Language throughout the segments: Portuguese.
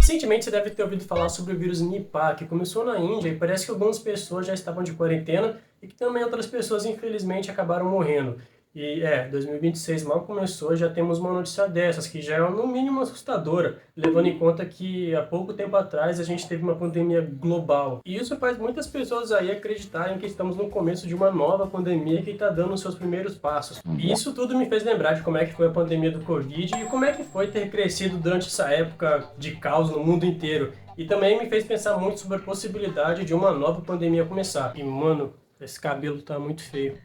Recentemente você deve ter ouvido falar sobre o vírus Nipah, que começou na Índia e parece que algumas pessoas já estavam de quarentena e que também outras pessoas infelizmente acabaram morrendo. 2026 mal começou, já temos uma notícia dessas, que já é no mínimo assustadora, levando em conta que há pouco tempo atrás a gente teve uma pandemia global. E isso faz muitas pessoas aí acreditarem que estamos no começo de uma nova pandemia que está dando os seus primeiros passos. E isso tudo me fez lembrar de como é que foi a pandemia do Covid e como é que foi ter crescido durante essa época de caos no mundo inteiro. E também me fez pensar muito sobre a possibilidade de uma nova pandemia começar. E mano, esse cabelo tá muito feio.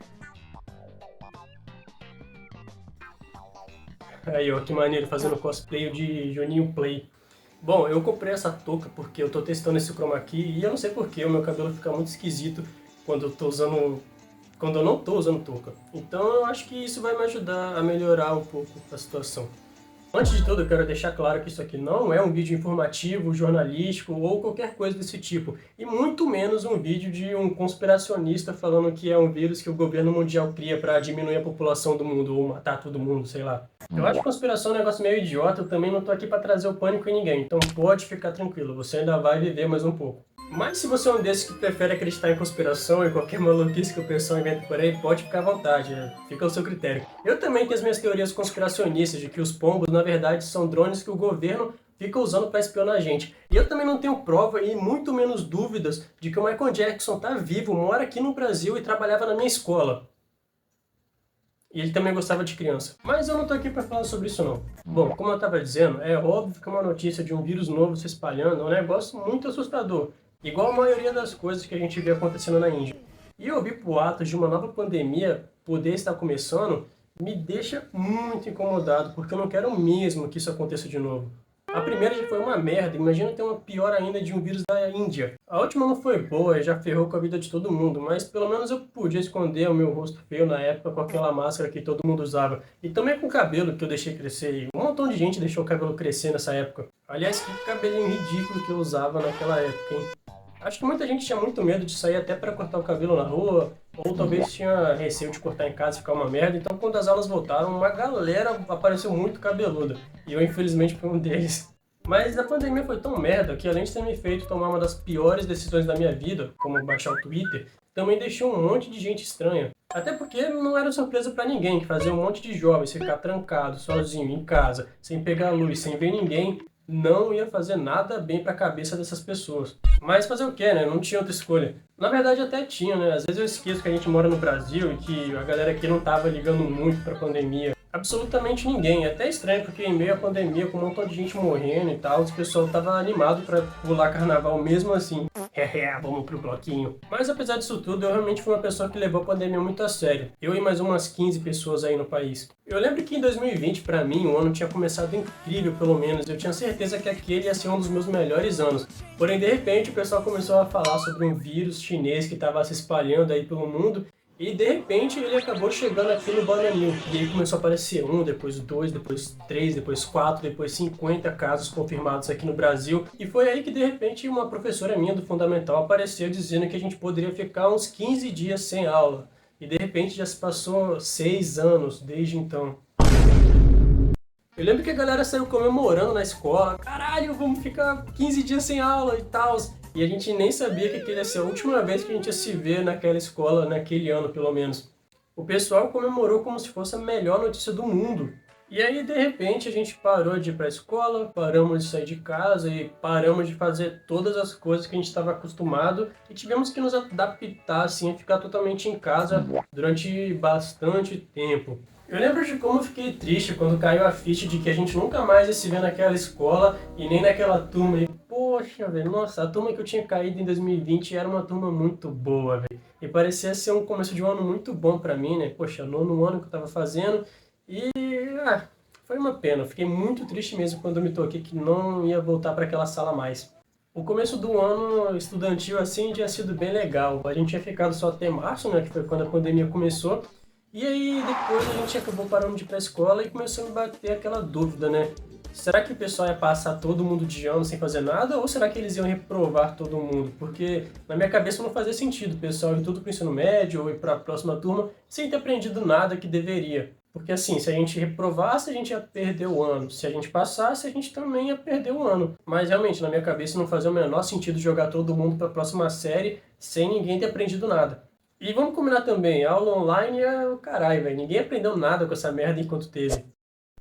Aí, ó, que maneiro, fazendo cosplay de Juninho Play. Bom, eu comprei essa touca porque eu tô testando esse chroma key e eu não sei porquê, o meu cabelo fica muito esquisito quando quando eu não tô usando touca. Então eu acho que isso vai me ajudar a melhorar um pouco a situação. Antes de tudo, eu quero deixar claro que isso aqui não é um vídeo informativo, jornalístico ou qualquer coisa desse tipo. E muito menos um vídeo de um conspiracionista falando que é um vírus que o governo mundial cria para diminuir a população do mundo ou matar todo mundo, sei lá. Eu acho conspiração um negócio meio idiota, eu também não tô aqui para trazer o pânico em ninguém. Então pode ficar tranquilo, você ainda vai viver mais um pouco. Mas se você é um desses que prefere acreditar em conspiração e qualquer maluquice que o pessoal inventa por aí, pode ficar à vontade, fica ao seu critério. Eu também tenho as minhas teorias conspiracionistas de que os pombos, na verdade, são drones que o governo fica usando para espionar a gente. E eu também não tenho prova e muito menos dúvidas de que o Michael Jackson tá vivo, mora aqui no Brasil e trabalhava na minha escola. E ele também gostava de criança. Mas eu não tô aqui para falar sobre isso não. Bom, como eu estava dizendo, é óbvio que uma notícia de um vírus novo se espalhando é um negócio muito assustador. Igual a maioria das coisas que a gente vê acontecendo na Índia. E ouvir boatos de uma nova pandemia poder estar começando me deixa muito incomodado, porque eu não quero mesmo que isso aconteça de novo. A primeira já foi uma merda, imagina ter uma pior ainda de um vírus da Índia. A última não foi boa e já ferrou com a vida de todo mundo, mas pelo menos eu podia esconder o meu rosto feio na época com aquela máscara que todo mundo usava. E também com o cabelo que eu deixei crescer. E um montão de gente deixou o cabelo crescer nessa época. Aliás, que cabelinho ridículo que eu usava naquela época, hein? Acho que muita gente tinha muito medo de sair até para cortar o cabelo na rua, ou talvez tinha receio de cortar em casa e ficar uma merda. Então, quando as aulas voltaram, uma galera apareceu muito cabeluda. E eu, infelizmente, fui um deles. Mas a pandemia foi tão merda que, além de ter me feito tomar uma das piores decisões da minha vida, como baixar o Twitter, também deixou um monte de gente estranha. Até porque não era surpresa pra ninguém que fazer um monte de jovens ficar trancado, sozinho, em casa, sem pegar luz, sem ver ninguém, não ia fazer nada bem pra cabeça dessas pessoas. Mas fazer o quê, né? Não tinha outra escolha. Na verdade até tinha, né? Às vezes eu esqueço que a gente mora no Brasil e que a galera aqui não tava ligando muito pra pandemia. Absolutamente ninguém. É até estranho porque em meio à pandemia, com um montão de gente morrendo e tal, o pessoal tava animado pra pular carnaval mesmo assim. Vamos pro bloquinho. Mas apesar disso tudo, eu realmente fui uma pessoa que levou a pandemia muito a sério. Eu e mais umas 15 pessoas aí no país. Eu lembro que em 2020, pra mim, o ano tinha começado incrível, pelo menos. Eu tinha certeza que aquele ia ser um dos meus melhores anos. Porém, de repente, o pessoal começou a falar sobre um vírus chinês que estava se espalhando aí pelo mundo. E de repente ele acabou chegando aqui no Bananinho. E aí começou a aparecer um, depois dois, depois três, depois quatro, depois 50 casos confirmados aqui no Brasil. E foi aí que de repente uma professora minha do Fundamental apareceu dizendo que a gente poderia ficar uns 15 dias sem aula. E de repente já se passou 6 anos desde então. Eu lembro que a galera saiu comemorando na escola. Caralho, vamos ficar 15 dias sem aula e tal. E a gente nem sabia que aquela ia ser a última vez que a gente ia se ver naquela escola, naquele ano pelo menos. O pessoal comemorou como se fosse a melhor notícia do mundo. E aí, de repente, a gente parou de ir pra escola, paramos de sair de casa e paramos de fazer todas as coisas que a gente estava acostumado e tivemos que nos adaptar, assim, a ficar totalmente em casa durante bastante tempo. Eu lembro de como eu fiquei triste quando caiu a ficha de que a gente nunca mais ia se ver naquela escola e nem naquela turma. E, poxa, velho, nossa, a turma que eu tinha caído em 2020 era uma turma muito boa, velho. E parecia ser um começo de um ano muito bom pra mim, né? Poxa, nono ano que eu tava fazendo e... foi uma pena. Eu fiquei muito triste mesmo quando eu me toquei que não ia voltar pra aquela sala mais. O começo do ano estudantil, assim, tinha sido bem legal. A gente tinha ficado só até março, né? Que foi quando a pandemia começou. E aí depois a gente acabou parando de ir pra escola e começou a me bater aquela dúvida, né? Será que o pessoal ia passar todo mundo de ano sem fazer nada ou será que eles iam reprovar todo mundo? Porque na minha cabeça não fazia sentido o pessoal ir tudo pro ensino médio ou ir pra próxima turma sem ter aprendido nada que deveria. Porque assim, se a gente reprovasse, a gente ia perder o ano. Se a gente passasse, a gente também ia perder o ano. Mas realmente, na minha cabeça, não fazia o menor sentido jogar todo mundo para a próxima série sem ninguém ter aprendido nada. E vamos combinar também, aula online é o caralho, velho. Ninguém aprendeu nada com essa merda enquanto teve.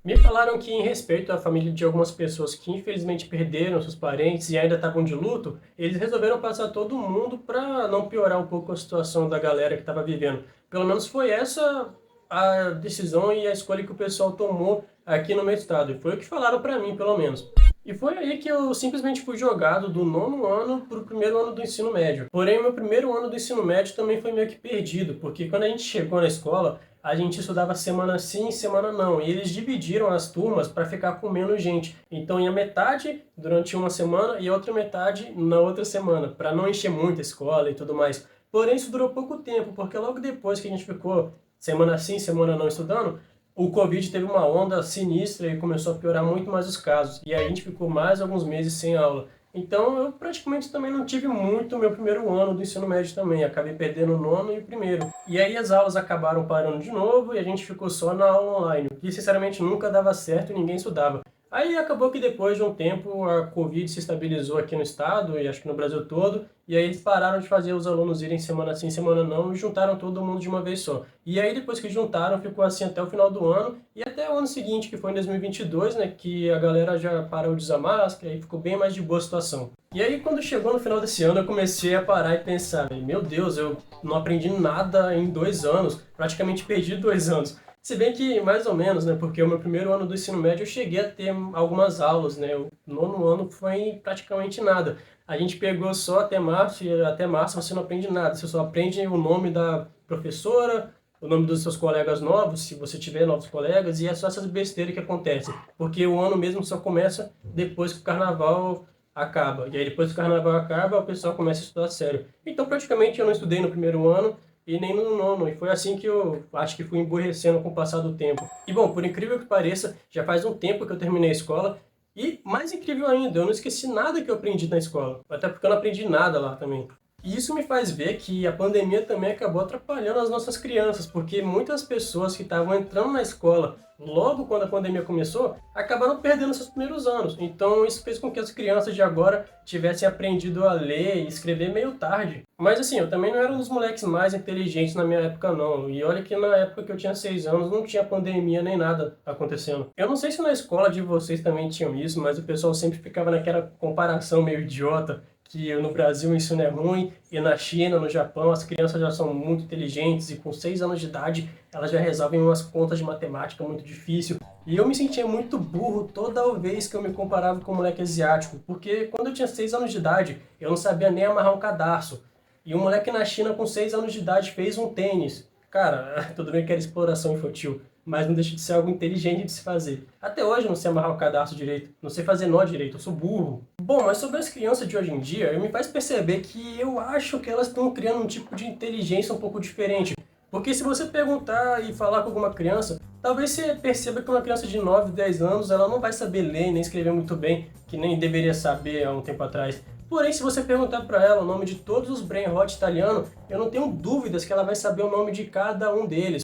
Me falaram que, em respeito à família de algumas pessoas que infelizmente perderam seus parentes e ainda estavam de luto, eles resolveram passar todo mundo para não piorar um pouco a situação da galera que estava vivendo. Pelo menos foi essa a decisão e a escolha que o pessoal tomou aqui no meu estado. E foi o que falaram para mim, pelo menos. E foi aí que eu simplesmente fui jogado do nono ano para o primeiro ano do ensino médio. Porém, o meu primeiro ano do ensino médio também foi meio que perdido, porque quando a gente chegou na escola, a gente estudava semana sim, semana não. E eles dividiram as turmas para ficar com menos gente. Então ia metade durante uma semana e a outra metade na outra semana, para não encher muito a escola e tudo mais. Porém, isso durou pouco tempo, porque logo depois que a gente ficou semana sim, semana não estudando, o Covid teve uma onda sinistra e começou a piorar muito mais os casos. E aí a gente ficou mais alguns meses sem aula. Então eu praticamente também não tive muito o meu primeiro ano do ensino médio também. Acabei perdendo o nono e o primeiro. E aí as aulas acabaram parando de novo e a gente ficou só na aula online. O que sinceramente nunca dava certo e ninguém estudava. Aí acabou que depois de um tempo a Covid se estabilizou aqui no estado e acho que no Brasil todo, e aí eles pararam de fazer os alunos irem semana sim, semana não e juntaram todo mundo de uma vez só. E aí depois que juntaram ficou assim até o final do ano e até o ano seguinte, que foi em 2022, né, que a galera já parou de usar máscara e ficou bem mais de boa situação. E aí quando chegou no final desse ano eu comecei a parar e pensar, meu Deus, eu não aprendi nada em 2 anos, praticamente perdi 2 anos. Se bem que, mais ou menos, né? Porque o meu primeiro ano do ensino médio eu cheguei a ter algumas aulas, né? O nono ano foi praticamente nada. A gente pegou só até março e até março você não aprende nada. Você só aprende o nome da professora, o nome dos seus colegas novos, se você tiver novos colegas, e é só essas besteiras que acontecem. Porque o ano mesmo só começa depois que o carnaval acaba. E aí depois que o carnaval acaba, o pessoal começa a estudar sério. Então praticamente eu não estudei no primeiro ano, e nem no nono. E foi assim que eu acho que fui emburrecendo com o passar do tempo. E bom, por incrível que pareça, já faz um tempo que eu terminei a escola. E mais incrível ainda, eu não esqueci nada que eu aprendi na escola. Até porque eu não aprendi nada lá também. E isso me faz ver que a pandemia também acabou atrapalhando as nossas crianças, porque muitas pessoas que estavam entrando na escola logo quando a pandemia começou, acabaram perdendo seus primeiros anos. Então isso fez com que as crianças de agora tivessem aprendido a ler e escrever meio tarde. Mas assim, eu também não era um dos moleques mais inteligentes na minha época não. E olha que na época que eu tinha 6 anos não tinha pandemia nem nada acontecendo. Eu não sei se na escola de vocês também tinham isso, mas o pessoal sempre ficava naquela comparação meio idiota que no Brasil o ensino é ruim e na China, no Japão, as crianças já são muito inteligentes e com 6 anos de idade elas já resolvem umas contas de matemática muito difícil. E eu me sentia muito burro toda vez que eu me comparava com um moleque asiático, porque quando eu tinha 6 anos de idade eu não sabia nem amarrar um cadarço. E um moleque na China com 6 anos de idade fez um tênis. Cara, tudo bem que era exploração infantil, mas não deixa de ser algo inteligente de se fazer. Até hoje eu não sei amarrar o cadarço direito, não sei fazer nó direito, eu sou burro. Bom, mas sobre as crianças de hoje em dia, me faz perceber que eu acho que elas estão criando um tipo de inteligência um pouco diferente. Porque se você perguntar e falar com alguma criança, talvez você perceba que uma criança de 9, 10 anos, ela não vai saber ler nem escrever muito bem, que nem deveria saber há um tempo atrás. Porém, se você perguntar para ela o nome de todos os brain rot italianos, eu não tenho dúvidas que ela vai saber o nome de cada um deles.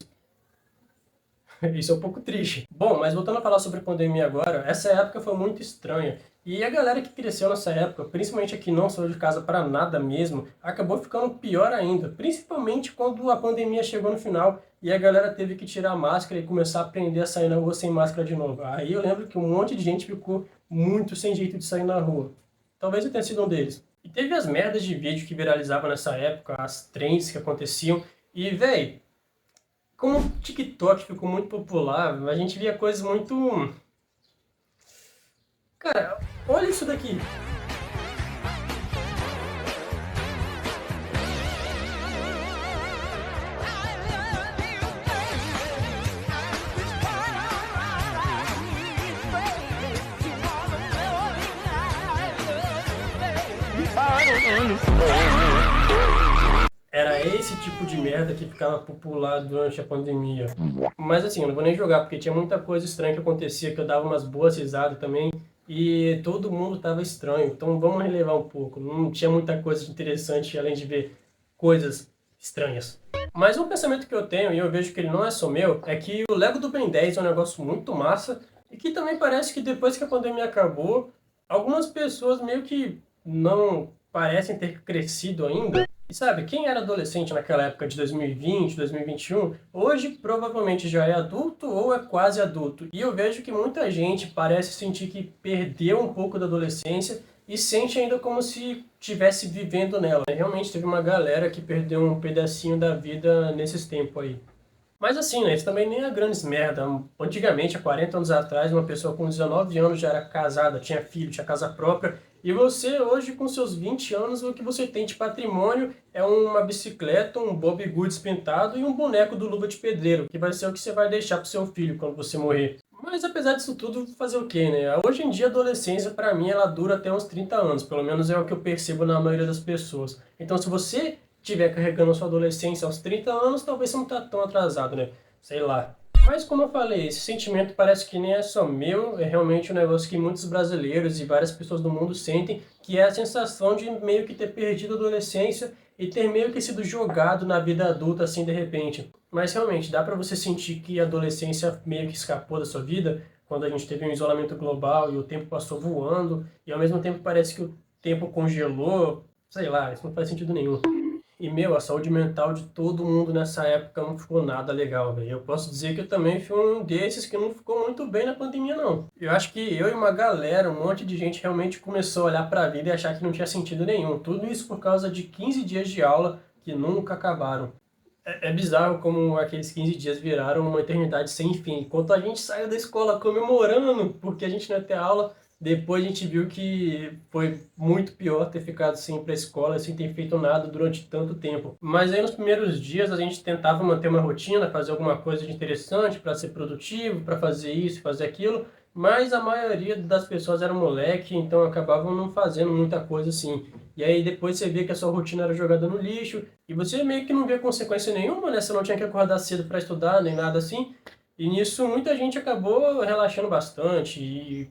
Isso é um pouco triste. Bom, mas voltando a falar sobre a pandemia agora, essa época foi muito estranha. E a galera que cresceu nessa época, principalmente a que não saiu de casa para nada mesmo, acabou ficando pior ainda. Principalmente quando a pandemia chegou no final e a galera teve que tirar a máscara e começar a aprender a sair na rua sem máscara de novo. Aí eu lembro que um monte de gente ficou muito sem jeito de sair na rua. Talvez eu tenha sido um deles. E teve as merdas de vídeo que viralizavam nessa época, as trends que aconteciam. E, véi, como o TikTok ficou muito popular, a gente via coisas muito... Cara, olha isso daqui. Era esse tipo de merda que ficava popular durante a pandemia. Mas assim, eu não vou nem jogar, porque tinha muita coisa estranha que acontecia, que eu dava umas boas risadas também, e todo mundo tava estranho. Então vamos relevar um pouco. Não tinha muita coisa interessante além de ver coisas estranhas. Mas um pensamento que eu tenho, e eu vejo que ele não é só meu, é que o Lego do Ben 10 é um negócio muito massa e que também parece que depois que a pandemia acabou, algumas pessoas meio que não parecem ter crescido ainda. E sabe, quem era adolescente naquela época de 2020, 2021, hoje provavelmente já é adulto ou é quase adulto. E eu vejo que muita gente parece sentir que perdeu um pouco da adolescência e sente ainda como se estivesse vivendo nela. Realmente teve uma galera que perdeu um pedacinho da vida nesses tempos aí. Mas assim, né, isso também nem é grandes merda. Antigamente, há 40 anos atrás, uma pessoa com 19 anos já era casada, tinha filho, tinha casa própria. E você, hoje, com seus 20 anos, o que você tem de patrimônio é uma bicicleta, um Bob Goods pintado e um boneco do Luva de Pedreiro, que vai ser o que você vai deixar pro seu filho quando você morrer. Mas apesar disso tudo, fazer o quê, né? Hoje em dia a adolescência, pra mim, ela dura até uns 30 anos. Pelo menos é o que eu percebo na maioria das pessoas. Então se você estiver carregando a sua adolescência aos 30 anos, talvez você não tá tão atrasado, né? Sei lá. Mas como eu falei, esse sentimento parece que nem é só meu, é realmente um negócio que muitos brasileiros e várias pessoas do mundo sentem, que é a sensação de meio que ter perdido a adolescência e ter meio que sido jogado na vida adulta assim de repente. Mas realmente, dá pra você sentir que a adolescência meio que escapou da sua vida, quando a gente teve um isolamento global e o tempo passou voando, e ao mesmo tempo parece que o tempo congelou, sei lá, isso não faz sentido nenhum. E, meu, a saúde mental de todo mundo nessa época não ficou nada legal, velho. Eu posso dizer que eu também fui um desses que não ficou muito bem na pandemia, não. Eu acho que eu e uma galera, um monte de gente realmente começou a olhar pra vida e achar que não tinha sentido nenhum. Tudo isso por causa de 15 dias de aula que nunca acabaram. É bizarro como aqueles 15 dias viraram uma eternidade sem fim. Enquanto a gente saiu da escola comemorando porque a gente não ia ter aula, depois a gente viu que foi muito pior ter ficado sem ir para a escola, sem ter feito nada durante tanto tempo. Mas aí nos primeiros dias a gente tentava manter uma rotina, fazer alguma coisa de interessante para ser produtivo, para fazer isso, fazer aquilo, mas a maioria das pessoas era moleque, então acabavam não fazendo muita coisa assim. E aí depois você vê que a sua rotina era jogada no lixo, e você meio que não vê consequência nenhuma, né? Você não tinha que acordar cedo para estudar, nem nada assim. E nisso muita gente acabou relaxando bastante e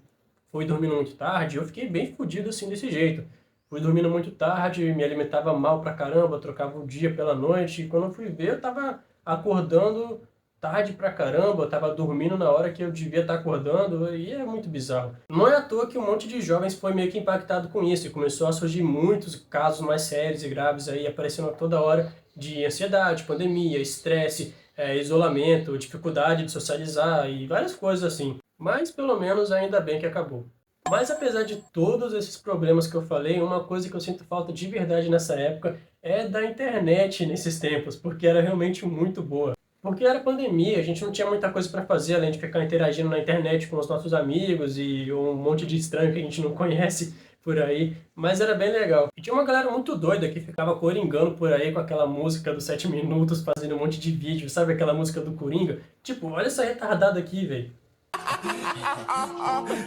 foi dormindo muito tarde. Eu fiquei bem fodido assim desse jeito. Fui dormindo muito tarde, me alimentava mal pra caramba, trocava o dia pela noite. E quando eu fui ver, eu tava acordando tarde pra caramba, eu tava dormindo na hora que eu devia estar acordando, e é muito bizarro. Não é à toa que um monte de jovens foi meio que impactado com isso, e começou a surgir muitos casos mais sérios e graves aí, aparecendo a toda hora, de ansiedade, pandemia, estresse, isolamento, dificuldade de socializar e várias coisas assim. Mas pelo menos ainda bem que acabou. Mas apesar de todos esses problemas que eu falei, uma coisa que eu sinto falta de verdade nessa época é da internet nesses tempos, porque era realmente muito boa. Porque era pandemia, a gente não tinha muita coisa para fazer além de ficar interagindo na internet com os nossos amigos e um monte de estranho que a gente não conhece por aí, mas era bem legal. E tinha uma galera muito doida que ficava coringando por aí com aquela música dos 7 minutos, fazendo um monte de vídeo, sabe aquela música do Coringa? Tipo, olha essa retardada aqui, velho.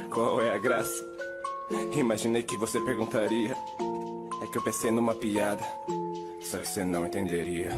Qual é a graça? Imaginei que você perguntaria. É que eu pensei numa piada, só que você não entenderia.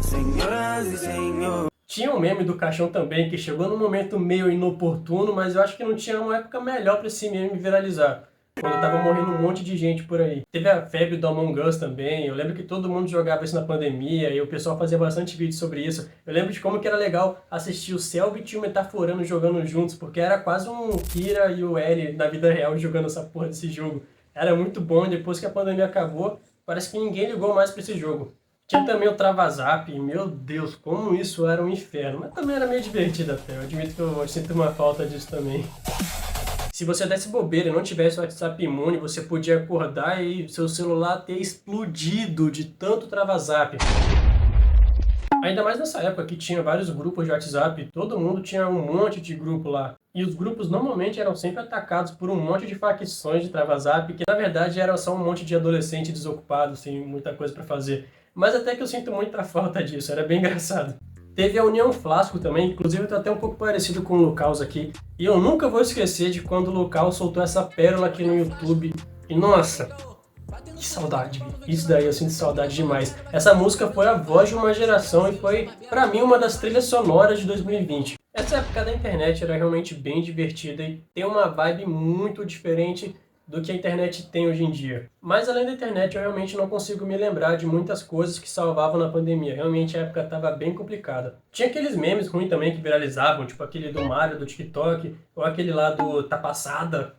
Senhoras e senhores. Tinha um meme do caixão também que chegou num momento meio inoportuno, mas eu acho que não tinha uma época melhor pra esse meme viralizar. Quando tava morrendo um monte de gente por aí. Teve a febre do Among Us também, eu lembro que todo mundo jogava isso na pandemia e o pessoal fazia bastante vídeo sobre isso. Eu lembro de como que era legal assistir o Selbit e o Metaforando jogando juntos, porque era quase um Kira e o Eri na vida real jogando essa porra desse jogo. Era muito bom e depois que a pandemia acabou, parece que ninguém ligou mais pra esse jogo. Tinha também o Travazap, e meu Deus, como isso era um inferno. Mas também era meio divertido até, eu admito que eu sinto uma falta disso também. Se você desse bobeira e não tivesse o WhatsApp imune, você podia acordar e seu celular ter explodido de tanto Travazap. Ainda mais nessa época que tinha vários grupos de WhatsApp, todo mundo tinha um monte de grupo lá. E os grupos normalmente eram sempre atacados por um monte de facções de Travazap, que na verdade eram só um monte de adolescente desocupado, sem muita coisa pra fazer. Mas até que eu sinto muita falta disso, era bem engraçado. Teve a União Flasco também, inclusive tá até um pouco parecido com o Lucaus aqui. E eu nunca vou esquecer de quando o Lucaus soltou essa pérola aqui no YouTube. E nossa, que saudade, isso daí eu sinto saudade demais. Essa música foi a voz de uma geração e foi, pra mim, uma das trilhas sonoras de 2020. Essa época da internet era realmente bem divertida e tem uma vibe muito diferente do que a internet tem hoje em dia. Mas além da internet, eu realmente não consigo me lembrar de muitas coisas que salvavam na pandemia. Realmente a época estava bem complicada. Tinha aqueles memes ruins também que viralizavam, tipo aquele do Mario do TikTok, ou aquele lá do Tá Passada.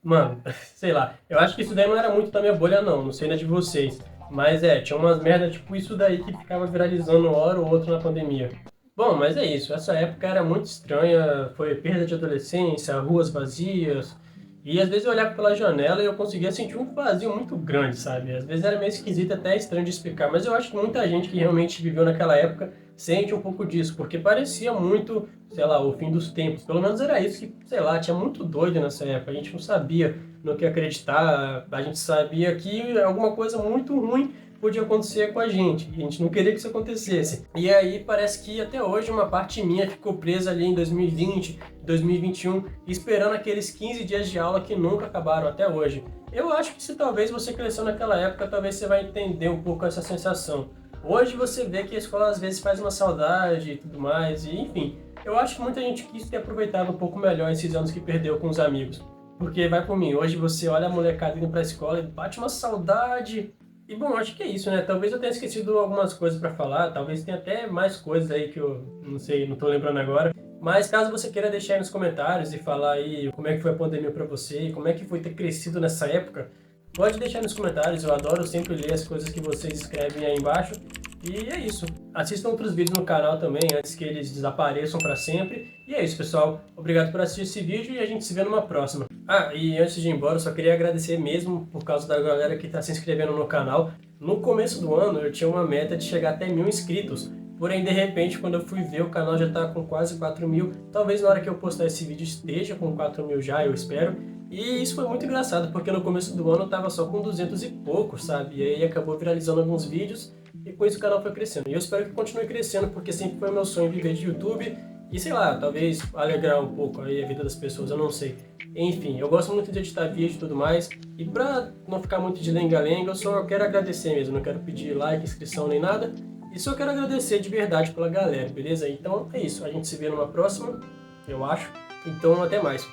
Mano, sei lá, eu acho que isso daí não era muito da minha bolha não, não sei ainda de vocês. Mas tinha umas merda tipo isso daí que ficava viralizando uma hora ou outra na pandemia. Bom, mas é isso, essa época era muito estranha, foi perda de adolescência, ruas vazias, e às vezes eu olhava pela janela e eu conseguia sentir um vazio muito grande, sabe? Às vezes era meio esquisito, até estranho de explicar, mas eu acho que muita gente que realmente viveu naquela época sente um pouco disso, porque parecia muito, sei lá, o fim dos tempos. Pelo menos era isso que, sei lá, tinha muito doido nessa época. A gente não sabia no que acreditar, a gente sabia que alguma coisa muito ruim podia acontecer com a gente. E a gente não queria que isso acontecesse. E aí parece que até hoje uma parte minha ficou presa ali em 2020, 2021, esperando aqueles 15 dias de aula que nunca acabaram até hoje. Eu acho que se talvez você cresceu naquela época, talvez você vai entender um pouco essa sensação. Hoje você vê que a escola às vezes faz uma saudade e tudo mais, e enfim. Eu acho que muita gente quis ter aproveitado um pouco melhor esses anos que perdeu com os amigos. Porque vai por mim, hoje você olha a molecada indo pra escola e bate uma saudade. E bom, acho que é isso, né? Talvez eu tenha esquecido algumas coisas pra falar, talvez tenha até mais coisas aí que eu não sei, não tô lembrando agora. Mas caso você queira deixar aí nos comentários e falar aí como é que foi a pandemia pra você, e como é que foi ter crescido nessa época, pode deixar nos comentários, eu adoro sempre ler as coisas que vocês escrevem aí embaixo. E é isso. Assistam outros vídeos no canal também, antes que eles desapareçam pra sempre. E é isso, pessoal. Obrigado por assistir esse vídeo e a gente se vê numa próxima. Ah, e antes de ir embora, eu só queria agradecer mesmo por causa da galera que está se inscrevendo no canal. No começo do ano, eu tinha uma meta de chegar até 1000 inscritos. Porém, de repente, quando eu fui ver, o canal já está com quase 4000. Talvez na hora que eu postar esse vídeo esteja com 4000 já, eu espero. E isso foi muito engraçado, porque no começo do ano eu tava só com 200 e poucos, sabe? E aí acabou viralizando alguns vídeos e com isso o canal foi crescendo. E eu espero que continue crescendo, porque sempre foi meu sonho viver de YouTube e, sei lá, talvez alegrar um pouco aí a vida das pessoas, eu não sei. Enfim, eu gosto muito de editar vídeo e tudo mais. E pra não ficar muito de lenga-lenga, eu só quero agradecer mesmo, não quero pedir like, inscrição nem nada. E só quero agradecer de verdade pela galera, beleza? Então é isso, a gente se vê numa próxima, eu acho. Então até mais.